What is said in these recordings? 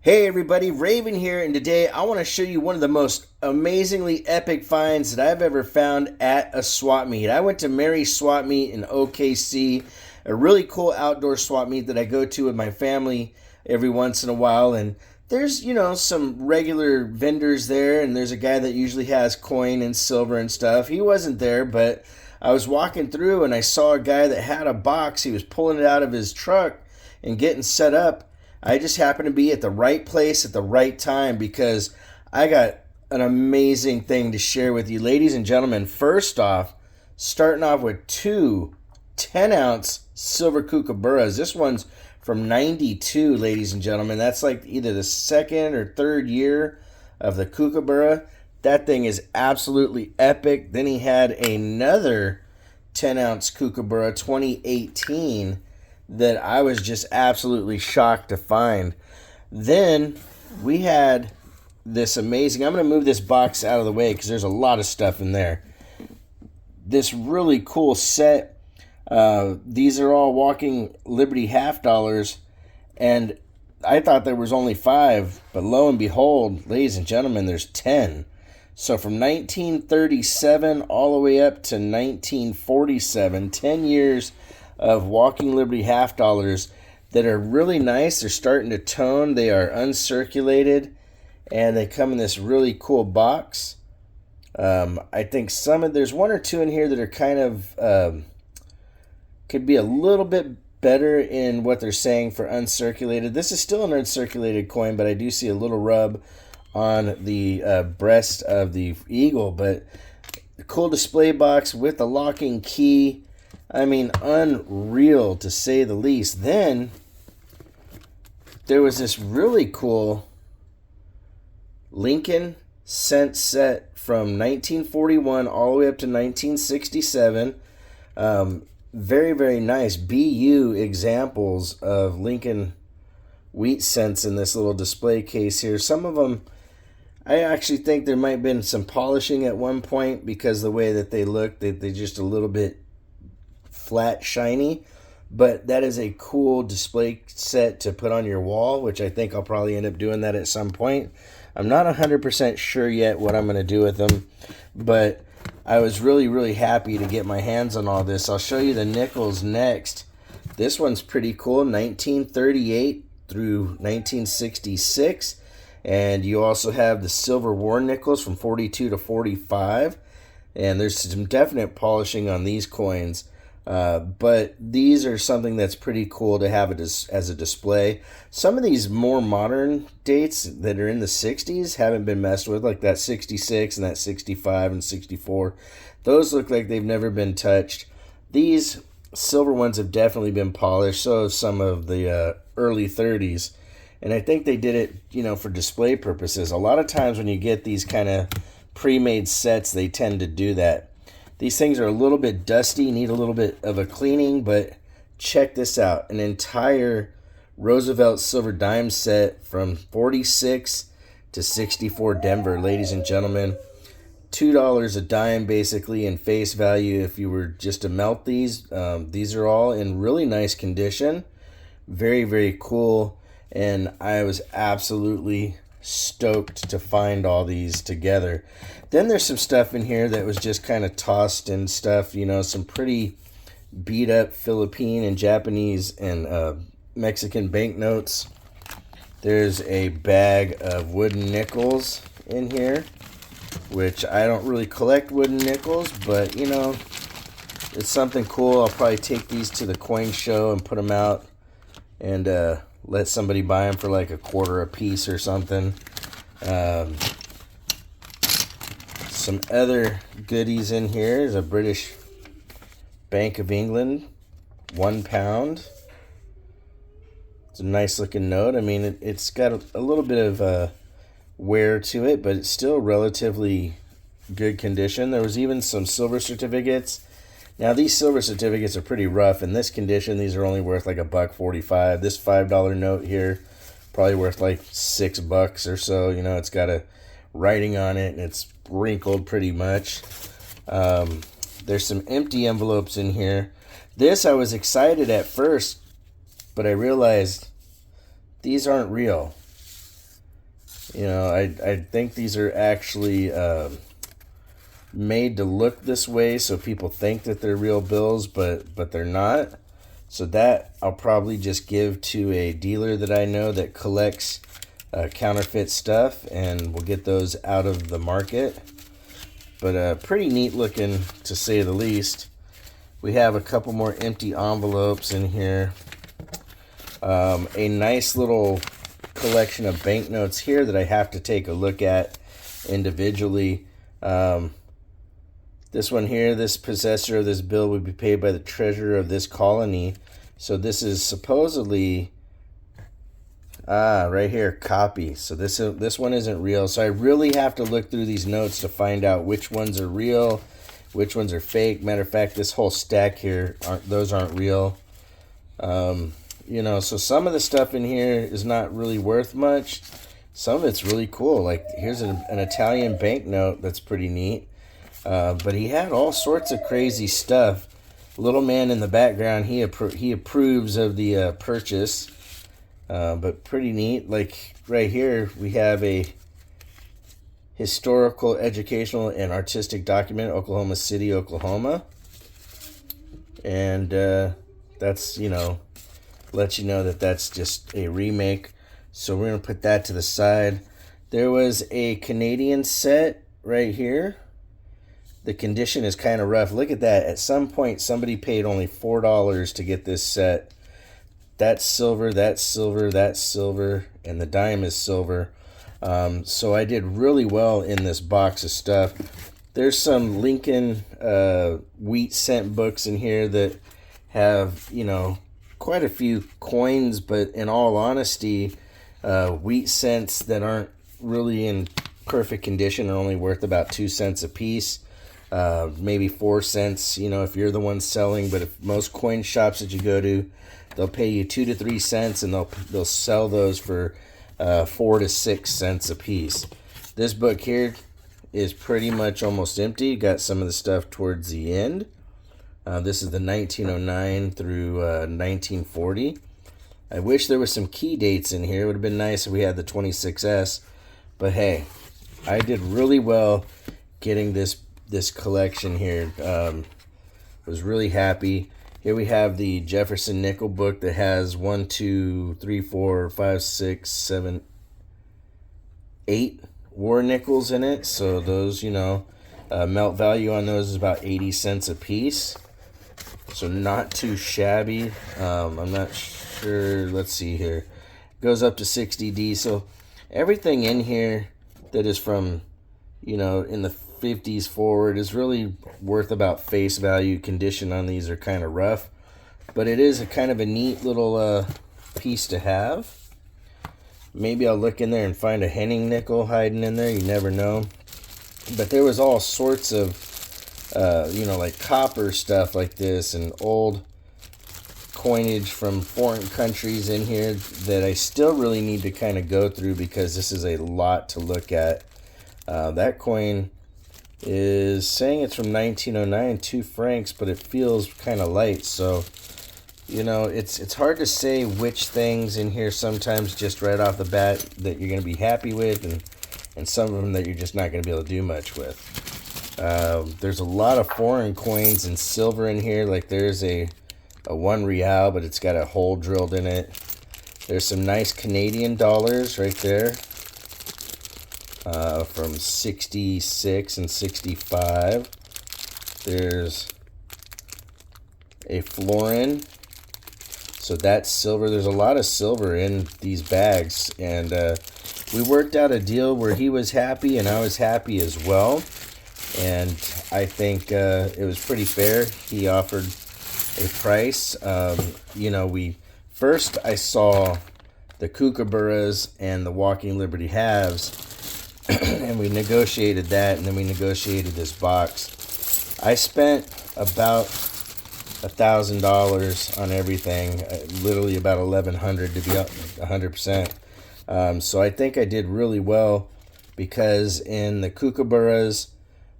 Hey everybody, Raven here, and today I want to show you one of the most amazingly epic finds that I've ever found at a swap meet. I went to Mary's Swap Meet in OKC, a really cool outdoor swap meet that I go to with my family every once in a while, and there's, some regular vendors there, and there's a guy that usually has coin and silver and stuff. He wasn't there, but I was walking through and I saw a guy that had a box. He was pulling it out of his truck and getting set up. I just happened to be at the right place at the right time because I got an amazing thing to share with you. Ladies and gentlemen, first off, starting off with two 10-ounce silver kookaburras. This one's from 92, ladies and gentlemen. That's like either the second or third year of the kookaburra. That thing is absolutely epic. Then he had another 10-ounce kookaburra, 2018, that I was just absolutely shocked to find. Then we had this amazing, I'm going to move this box out of the way because there's a lot of stuff in there. This really cool set. These are all Walking Liberty half dollars, and I thought there was only 5, but lo and behold, ladies and gentlemen, there's 10. So from 1937 all the way up to 1947, 10 years of Walking Liberty half dollars that are really nice. They're starting to tone. They are uncirculated, and they come in this really cool box. I think there's one or two in here that are kind of could be a little bit better in what they're saying for uncirculated. This is still an uncirculated coin, but I do see a little rub on the breast of the eagle. But the cool display box with the locking key. I mean, unreal to say the least. Then there was this really cool Lincoln cent set from 1941 all the way up to 1967. Very, very nice BU examples of Lincoln wheat cents in this little display case here. Some of them, I actually think there might have been some polishing at one point because the way that they look, they just a little bit flat, shiny, but that is a cool display set to put on your wall, which I think I'll probably end up doing that at some point. I'm not 100% sure yet what I'm going to do with them, but I was really, really happy to get my hands on all this. I'll show you the nickels next. This one's pretty cool, 1938 through 1966, and you also have the silver war nickels from 42 to 45, and there's some definite polishing on these coins. But these are something that's pretty cool to have as a display. Some of these more modern dates that are in the 60s haven't been messed with, like that 66 and that 65 and 64. Those look like they've never been touched. These silver ones have definitely been polished, so have some of the early 30s. And I think they did it, for display purposes. A lot of times when you get these kind of pre-made sets, they tend to do that. These things are a little bit dusty, need a little bit of a cleaning, but check this out. An entire Roosevelt silver dime set from 46 to 64 Denver, ladies and gentlemen. $2 a dime basically in face value if you were just to melt these. These are all in really nice condition. Very, very cool. And I was absolutely stoked to find all these together. Then there's some stuff in here that was just kind of tossed and stuff, some pretty beat up Philippine and Japanese and Mexican banknotes. There's a bag of wooden nickels in here, which I don't really collect wooden nickels, but it's something cool. I'll probably take these to the coin show and put them out and let somebody buy them for like $0.25 a piece or something. Some other goodies in here is a British Bank of England £1. It's a nice looking note. I mean, it's got a little bit of wear to it, but it's still relatively good condition. There was even some silver certificates. Now these silver certificates are pretty rough. In this condition, these are only worth like $1.45. This $5 note here probably worth like $6 or so. It's got a writing on it and it's wrinkled pretty much. There's some empty envelopes in here. This I was excited at first, but I realized these aren't real. You know, I think these are actually made to look this way, so people think that they're real bills, but they're not. So that I'll probably just give to a dealer that I know that collects counterfeit stuff, and we'll get those out of the market. But pretty neat looking, to say the least. We have a couple more empty envelopes in here. A nice little collection of banknotes here that I have to take a look at individually. This one here, this possessor of this bill would be paid by the treasurer of this colony. So this is supposedly, right here, copy. So this one isn't real. So I really have to look through these notes to find out which ones are real, which ones are fake. Matter of fact, this whole stack here, aren't real. You know, so some of the stuff in here is not really worth much. Some of it's really cool. Like here's an Italian banknote that's pretty neat. But he had all sorts of crazy stuff. Little man in the background, he approves of the purchase. But pretty neat. Like right here, we have a historical, educational, and artistic document, Oklahoma City, Oklahoma. And that's, you know, let you know that that's just a remake. So we're going to put that to the side. There was a Canadian set right here. The condition is kind of rough. Look at that. At some point, somebody paid only $4 to get this set. That's silver, that's silver, that's silver, and the dime is silver. So I did really well in this box of stuff. There's some Lincoln wheat cent books in here that have, you know, quite a few coins, but in all honesty, wheat cents that aren't really in perfect condition are only worth about 2 cents a piece. Maybe 4 cents, you know, if you're the one selling. But if most coin shops that you go to, they'll pay you 2 to 3 cents, and they'll sell those for 4 to 6 cents a piece. This book here is pretty much almost empty. Got some of the stuff towards the end. This is the 1909 through 1940. I wish there was some key dates in here. It would have been nice if we had the 26S. But hey, I did really well getting this collection here. Was really happy. Here we have the Jefferson nickel book that has 1, 2, 3, 4, 5, 6, 7, 8 war nickels in it. So those, you know, melt value on those is about 80 cents a piece. So not too shabby. I'm not sure. Let's see here. Goes up to 60D. So everything in here that is from, you know, in the 50s forward is really worth about face value. Condition on these are kind of rough, but it is a kind of a neat little piece to have. Maybe I'll look in there and find a Henning nickel hiding in there. You never know. But there was all sorts of you know, like copper stuff like this and old coinage from foreign countries in here that I still really need to kind of go through, because this is a lot to look at. That coin is saying it's from 1909, 2 francs, but it feels kind of light. So, you know, it's hard to say which things in here sometimes just right off the bat that you're going to be happy with, and some of them that you're just not going to be able to do much with. There's a lot of foreign coins and silver in here. Like there's a 1 real, but it's got a hole drilled in it. There's some nice Canadian dollars right there. From 66 and 65. There's a florin. So that's silver. There's a lot of silver in these bags. And we worked out a deal where he was happy and I was happy as well. And I think it was pretty fair. He offered a price. You know, first I saw the kookaburras and the Walking Liberty halves. And we negotiated that, and then we negotiated this box. I spent about $1,000 on everything, literally about $1,100 to be 100%. So I think I did really well, because in the kookaburras,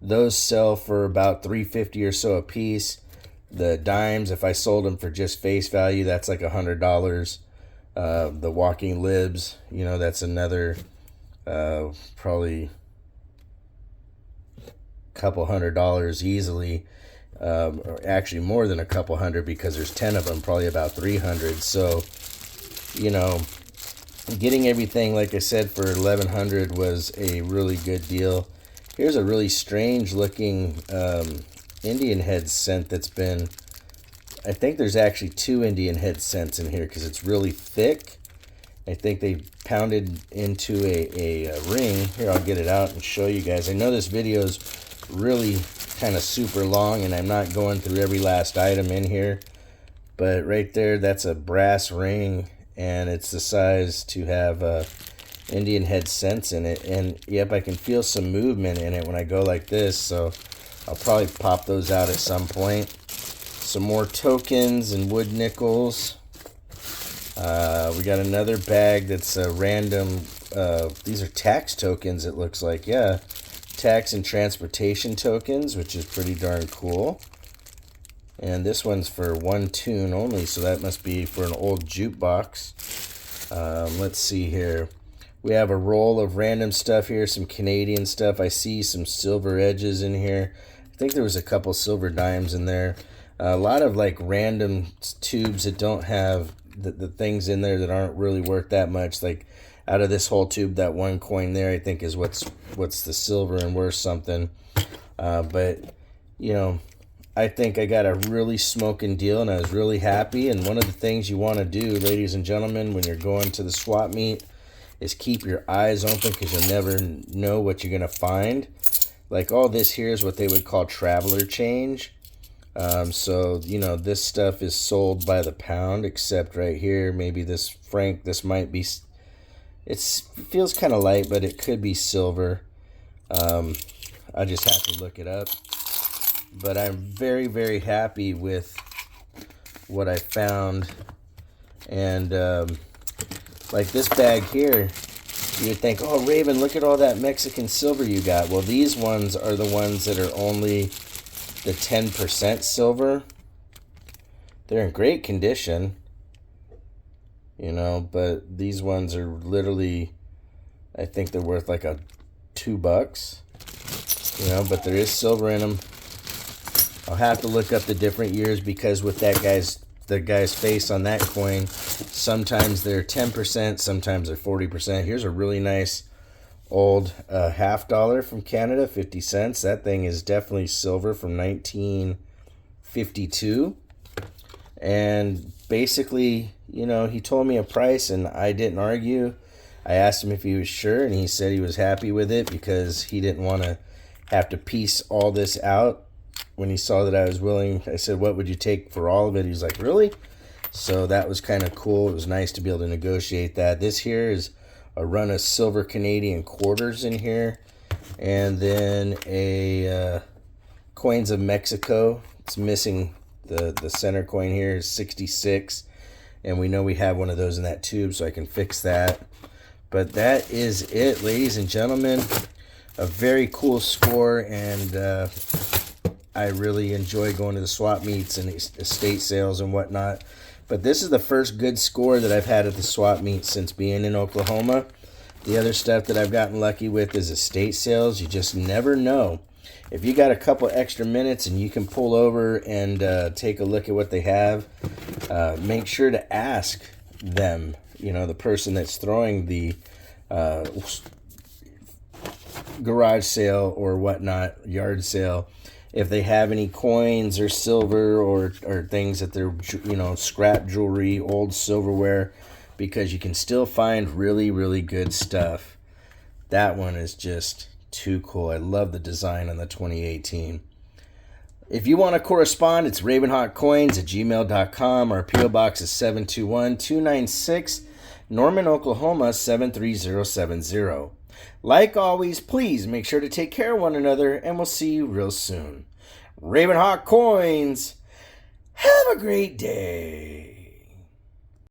those sell for about $3.50 or so a piece. The dimes, if I sold them for just face value, that's like $100. The Walking Libs, you know, that's another Probably a couple $100 easily. Or actually more than a couple hundred, because there's 10 of them, probably about 300. So, you know, getting everything, like I said, for 1100 was a really good deal. Here's a really strange looking Indian head scent that's been, I think there's actually 2 Indian head scents in here because it's really thick. I think they pounded into a ring. Here, I'll get it out and show you guys. I know this video is really kind of super long and I'm not going through every last item in here, but right there, that's a brass ring, and it's the size to have Indian head scents in it. And yep, I can feel some movement in it when I go like this, so I'll probably pop those out at some point. Some more tokens and wood nickels. We got another bag that's a random, these are tax tokens, it looks like. Yeah, tax and transportation tokens, which is pretty darn cool. And this one's for 1 tune only, so that must be for an old jukebox. Let's see here. We have a roll of random stuff here, some Canadian stuff. I see some silver edges in here. I think there was a couple silver dimes in there. A lot of like random tubes that don't have the things in there that aren't really worth that much. Like out of this whole tube, that 1 coin there, I think is what's the silver and worth something. But you know, I think I got a really smoking deal, and I was really happy. And one of the things you want to do, ladies and gentlemen, when you're going to the swap meet, is keep your eyes open, because you'll never know what you're going to find. Like all this here is what they would call traveler change. So, you know, this stuff is sold by the pound, except right here, maybe this franc, this might be, it feels kind of light, but it could be silver. I just have to look it up. But I'm very, very happy with what I found. And like this bag here, you'd think, oh, Raven, look at all that Mexican silver you got. Well, these ones are the ones that are only the 10% silver. They're in great condition, you know, but these ones are literally, I think they're worth like $2, you know, but there is silver in them. I'll have to look up the different years, because with that the guy's face on that coin, sometimes they're 10%, sometimes they're 40%. Here's a really nice old $50 from Canada, 50 cents. That thing is definitely silver, from 1952. And basically, you know, he told me a price and I didn't argue. I asked him if he was sure, and he said he was happy with it because he didn't want to have to piece all this out. When he saw that I was willing, I said, what would you take for all of it? He was like, really? So that was kind of cool. It was nice to be able to negotiate that. This here is a run of silver Canadian quarters in here. And then a coins of Mexico. It's missing the center coin here is 66. And we know we have one of those in that tube, so I can fix that. But that is it, ladies and gentlemen. A very cool score, and I really enjoy going to the swap meets and estate sales and whatnot. But this is the first good score that I've had at the swap meet since being in Oklahoma. The other stuff that I've gotten lucky with is estate sales. You just never know. If you got a couple extra minutes and you can pull over and take a look at what they have, make sure to ask them, you know, the person that's throwing the garage sale or whatnot, yard sale, if they have any coins or silver or things that they're, you know, scrap jewelry, old silverware, because you can still find really, really good stuff. That one is just too cool. I love the design on the 2018. If you want to correspond, it's ravenhawkcoins@gmail.com. Our P.O. Box is 721-296, Norman, Oklahoma 73070. Like always, please make sure to take care of one another, and we'll see you real soon. Ravenhawk Coins, have a great day.